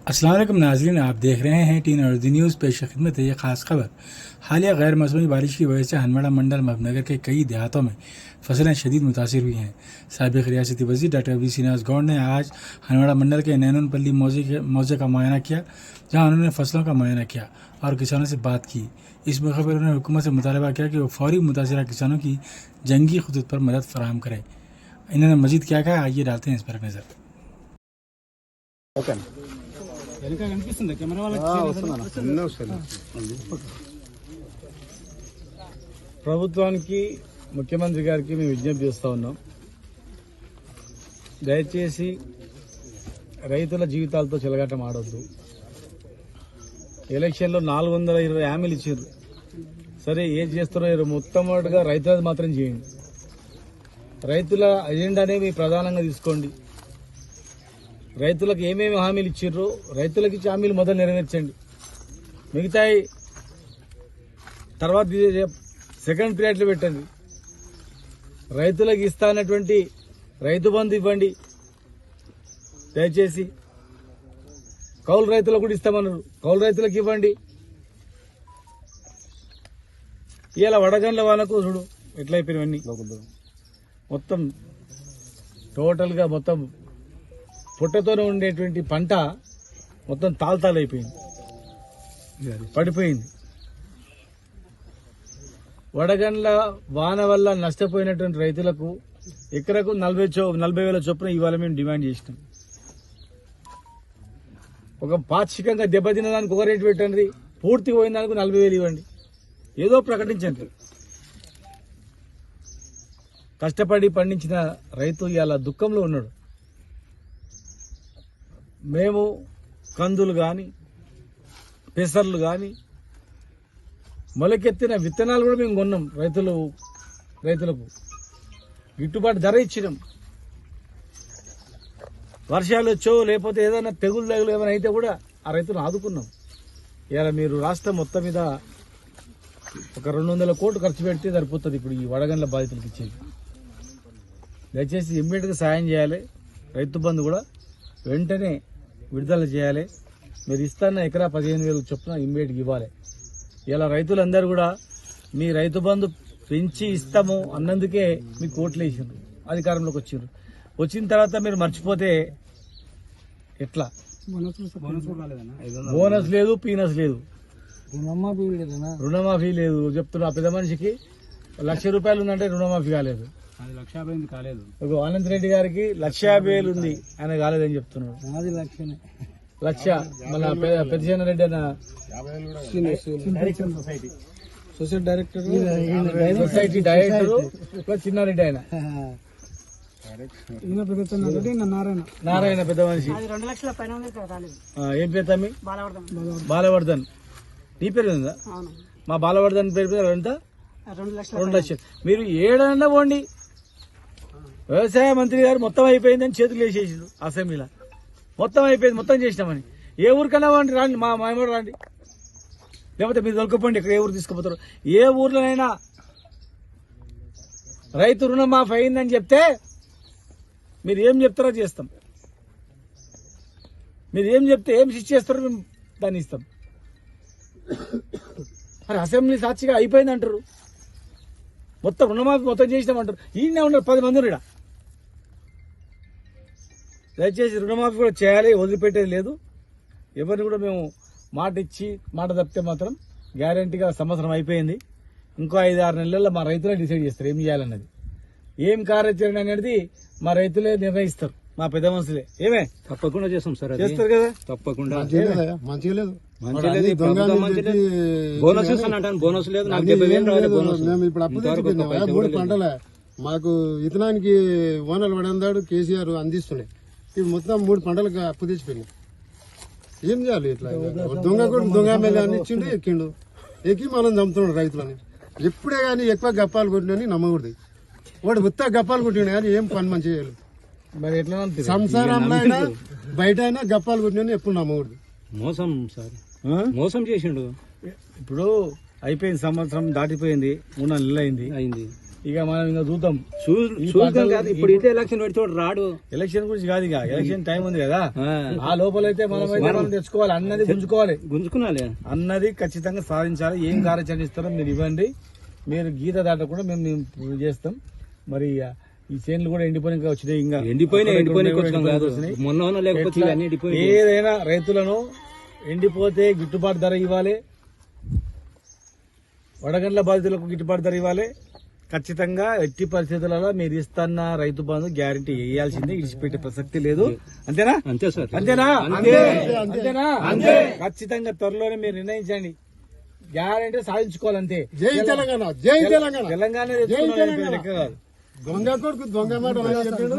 अस्सलाम वालेकुम नाज़रीन, आप देख रहे हैं टीन उर्दू न्यूज़। पेश खिदमत है ये खास खबर। हालिया गैर मौसमी बारिश की वजह से हनवाड़ा मंडल महबूबनगर के कई देहातों में फसलें शदीद मुतासिर हुई हैं। साबिक़ रियासती वज़ीर डॉक्टर वी सीनाज गौड़ ने आज हनवाड़ा मंडल के नैनूनपल्ली मौजे का मुआयना किया, जहाँ उन्होंने फसलों का मुआयना किया और किसानों से बात की। इस मौके पर उन्होंने हुकूमत से मुतालबा किया कि वो फौरी मुतासरा किसानों की जंगी खतूत पर मदद फराहम करें। इन्होंने मजीद क्या कहा, आइए डालते हैं इस पर नज़र। ప్రభుత్వానికి ముఖ్యమంత్రి గారికి మేము విజ్ఞప్తి చేస్తా ఉన్నాం. దయచేసి రైతుల జీవితాలతో చెలగాటం ఆడొద్దు. ఎలక్షన్లో 420 హామీలు ఇచ్చారు. సరే ఏం చేస్తారో మొట్టమొదటిగా రైతులది మాత్రం చేయండి. రైతుల అజెండానే మీ ప్రధానంగా తీసుకోండి. రైతులకు ఏమేమి హామీలు ఇచ్చిర్రో రైతులకు ఇచ్చే హామీలు మొదలు నెరవేర్చండి. మిగతాయి తర్వాత సెకండ్ పీరియడ్లో పెట్టండి. రైతులకు ఇస్తానటువంటి రైతు బంధు ఇవ్వండి. దయచేసి కౌలు రైతులకు కూడా ఇస్తామన్నారు, కౌలు రైతులకు ఇవ్వండి. ఇలా వడగండ్ల వాళ్ళకు చూడు ఎట్లయిపోయినవన్నీ. మొత్తం టోటల్గా మొత్తం పుట్టతోనే ఉండేటువంటి పంట మొత్తం తాల్తాలైపోయింది, పడిపోయింది. వడగండ్ల వాన వల్ల నష్టపోయినటువంటి రైతులకు ఎకరకు 40,000 చొప్పున ఇవాళ మేము డిమాండ్ చేసినాం. ఒక పాక్షికంగా దెబ్బతిన్న దానికి ఒక రేటు పెట్టండి, పూర్తిగా పోయిన దానికి 40,000 ఇవ్వండి. ఏదో ప్రకటించండి. కష్టపడి పండించిన రైతు ఇవాళ దుఃఖంలో ఉన్నాడు. మేము కందులు కానీ పెసర్లు కానీ మొలకెత్తిన విత్తనాలు కూడా మేము కొన్నాం. రైతులకు గిట్టుబాటు ధర ఇచ్చినాం. వర్షాలు వచ్చో లేకపోతే ఏదైనా తెగులు ఏమైనా అయితే కూడా ఆ రైతులను ఆదుకున్నాం. ఇలా మీరు రాష్ట్రం మొత్తం మీద ఒక 200 కోట్లు ఖర్చు పెడితే సరిపోతుంది ఇప్పుడు ఈ వడగండ్ల బాధితులకు ఇచ్చేది. దయచేసి ఇమ్మీడియట్గా సాయం చేయాలి. రైతు బంధు కూడా వెంటనే విడుదల చేయాలి. మీరు ఇస్తాన్న ఎకరా 15,000 చొప్పున ఇమ్మీడియట్గా ఇవ్వాలి. ఇలా రైతులందరూ కూడా మీ రైతు బంధు పెంచి ఇస్తాము అన్నందుకే మీకు ఓట్లు వేసిండ్రు, అధికారంలోకి వచ్చిండ్రు. వచ్చిన తర్వాత మీరు మర్చిపోతే ఎట్లా? బోనస్ లేదు, పీనస్ లేదు, రుణమాఫీ లేదు. చెప్తున్నా పెద్ద మనిషికి ₹1,00,000 ఉందంటే రుణమాఫీ కాలేదు. ఆనంద్ రెడ్డి గారికి 1,50,000 ఉంది, ఆయన కాలేదని చెప్తున్నాడు. 1,00,000 మన పెద్దజన రెడ్డి అన్న సొసైటీ డైరెక్టర్ చిన్నారెడ్డి, ఆయన నారాయణ పెద్ద మనిషి. ఏం పేరు తమ్మి? బాలవర్ధన్. నీ పేరు ఉందా? మా బాలవర్ధన్ పేరు ఎంత? 2 లక్షలు. మీరు ఏడన్నా పోండి, వ్యవసాయ మంత్రి గారు మొత్తం అయిపోయిందని చేతులు వేసేసిండు అసెంబ్లీలో. మొత్తం అయిపోయింది, మొత్తం చేసినామని. ఏ ఊరికన్నా వాడి రాండి, మా మాయమూడు రాండి, లేకపోతే మీరు దొరకపోండి. ఇక్కడ ఏ ఊరు తీసుకుపోతారు? ఏ ఊర్లోనైనా రైతు రుణమాఫీ అయిందని చెప్తే మీరు ఏం చెప్తారో చేస్తాం. మీరు ఏం చెప్తే ఏం శిక్ష చేస్తారో మేము దాన్ని ఇస్తాం. మరి అసెంబ్లీ సాక్షిగా అయిపోయింది అంటారు, మొత్తం రుణమాఫీ మొత్తం చేసినామంటారు. ఈయనే ఉన్నారు 10 మంది ఉన్నారు. దయచేసి రుణమాఫీ కూడా చేయాలి, వదిలిపెట్టేది లేదు. ఎవరిని కూడా మేము మాట ఇచ్చి మాట తప్పితే మాత్రం గ్యారంటీగా సంవత్సరం అయిపోయింది. ఇంకో 5-6 నెలల్లో మా రైతులే డిసైడ్ చేస్తారు ఏం చేయాలన్నది. ఏం కార్యాచరణ అనేది మా రైతులే నిర్ణయిస్తారు, మా పెద్ద మనుషులే. ఏమే తప్పకుండా చేస్తాం సార్, చేస్తారు కదా. తప్పకుండా. మంచిగా లేదు, బోనస్ ఇస్తానంటాను, బోనస్ లేదు. నాకు 70,000 రావాలి బోనస్. ఇప్పుడు అప్పు తెచ్చిపోయినా 3 పంటలే మాకు ఇతనానికి ఓనర్లు పడందాడు కేసీఆర్ అందిస్తున్నాయి. ఇవి మొత్తం 3 పంటలకు అప్పు తెచ్చిపోయినాయి. ఏం చేయాలి? ఇట్లా దొంగ మీద అని ఇచ్చిండు, ఎక్కిండు, ఎక్కి మనం చంపుతున్నాడు రైతులని. ఎప్పుడే కానీ ఎక్కువ గప్పాలు కొట్టినని నమ్మకూడదు. వాడు మొత్తం గప్పాలు కొట్టిండు కానీ ఏం పని మంచి చేయాలి. మరి ఎట్లా సంసారంలో అయినా బయట అయినా గప్పాలు కొట్టినని ఎప్పుడు నమ్మకూడదు. మోసం సార్, మోసం చేసిండు. ఇప్పుడు అయిపోయింది, సంవత్సరం దాటిపోయింది, 3 నెలలు అయింది. ఇక మనం ఇంకా చూద్దాం. చూద్దాం కాదు, ఇప్పుడు ఇట్లా ఎలక్షన్ పెడితే రాడు. ఎలక్షన్ గురించి కాదు, ఇక ఎలక్షన్ టైం ఉంది కదా, ఆ, ఆ లోపలైతే మనం తెచ్చుకోవాలి, అన్నది గుంజుకోవాలి, గుంజుకున్నాలే. అన్నది ఖచ్చితంగా సాధించాలి. ఏం కార్యాచరణ ఇస్తారో మీరు ఇవ్వండి, మీరు గీత దాటకుండా మేము చేస్తాం. మరి ఈ చేనులు కూడా ఎండిపోయి వచ్చినాయి, ఇంకా ఎండిపోయినా కాదు, మొన్న లేకపోతే ఇవన్నీ ఎండిపోయి. ఏదైనా రైతులను ఎండిపోతే గిట్టుబాటు ధర ఇవ్వాలి, వడగండ్ల బాధితులకు గిట్టుబాటు ధర ఇవ్వాలి. ఖచ్చితంగా ఎట్టి పరిస్థితులలో మీరు ఇస్తున్న రైతు బంధు గ్యారంటీ వేయాల్సిందే, ఇడిచిపెట్టే ప్రసక్తి లేదు. అంతేనా? అంతే సార్. అంతేనా? అంతేనా? ఖచ్చితంగా త్వరలోనే మీరు నిర్ణయించండి, గ్యారంటీ సాధించుకోవాలంతే. జై తెలంగాణ, జై తెలంగాణ. తెలంగాణ దొంగ కొడుకు దొంగ మాట చెప్పాడు.